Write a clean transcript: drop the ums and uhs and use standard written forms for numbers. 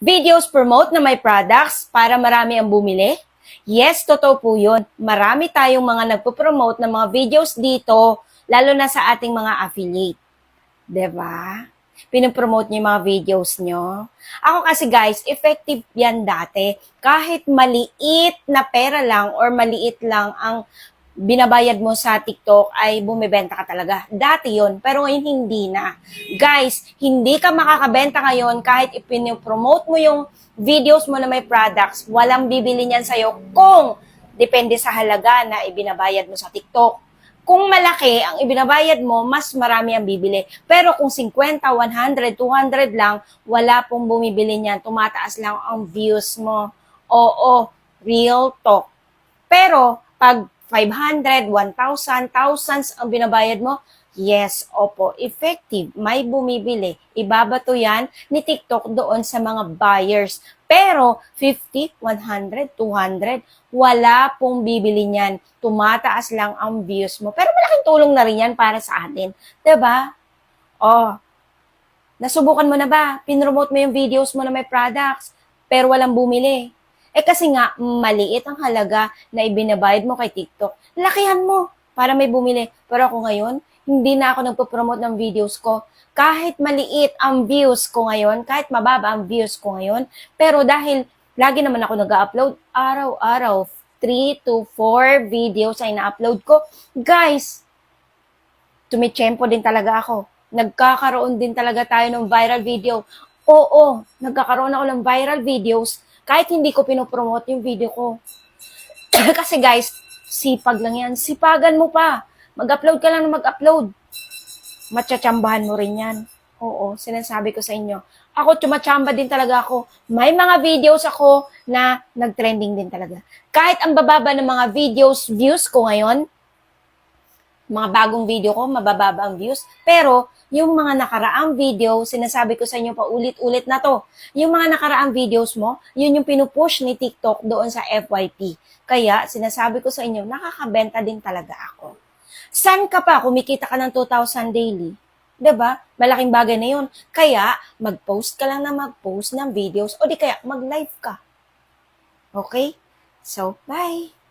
Videos promote na may products para marami ang bumili? Yes, totoo po yun. Marami tayong mga nagpo-promote ng mga videos dito, lalo na sa ating mga affiliate. 'Di ba? Pinopromote niyo yung mga videos nyo. Ako kasi guys, effective yan dati. Kahit maliit na pera lang or maliit lang ang binabayad mo sa TikTok ay bumibenta ka talaga. Dati yon, pero ngayon hindi na. Guys, hindi ka makakabenta ngayon kahit ipinopromote mo yung videos mo na may products, walang bibili niyan sa'yo kung depende sa halaga na ibinabayad mo sa TikTok. Kung malaki ang ibinabayad mo, mas marami ang bibili. Pero kung 50, 100, 200 lang, wala pong bumibili niyan. Tumataas lang ang views mo. Oo, real talk. Pero pag 500, 1,000, thousands ang binabayad mo, yes, opo, effective, may bumibili. Ibabato yan ni TikTok doon sa mga buyers. Pero 50, 100, 200, wala pong bibili niyan. Tumataas lang ang views mo. Pero malaking tulong na rin yan para sa atin. 'Di ba? Oh, nasubukan mo na ba? Pinromote mo yung videos mo na may products, pero walang bumili. Eh kasi nga, maliit ang halaga na ibinabayad mo kay TikTok. Lakihan mo para may bumili. Pero ako ngayon, hindi na ako nagpo-promote ng videos ko. Kahit maliit ang views ko ngayon, kahit mababa ang views ko ngayon, pero dahil lagi naman ako nag-upload, araw-araw, 3 to 4 videos ay na-upload ko. Guys, tumitsyempo din talaga ako. Nagkakaroon din talaga tayo ng viral video. Oo, nagkakaroon ako ng viral videos kahit hindi ko pinopromote yung video ko. Kasi guys, sipag lang yan. Sipagan mo pa. Mag-upload ka lang na mag-upload. Matsyatsambahan mo rin yan. Oo, sinasabi ko sa inyo. Ako, tumatsamba din talaga ako. May mga videos ako na nag-trending din talaga. Kahit ang bababa ng mga views ko ngayon, mga bagong video ko, mabababa ang views. Pero, yung mga nakaraang video, sinasabi ko sa inyo pa ulit-ulit na to. Yung mga nakaraang videos mo, yun yung pinupush ni TikTok doon sa FYP. Kaya, sinasabi ko sa inyo, nakakabenta din talaga ako. San ka pa? Kumikita ka ng 2,000 daily. 'Di ba? Malaking bagay na yun. Kaya, mag-post ka lang na mag-post ng videos o di kaya mag-live ka. Okay? So, bye!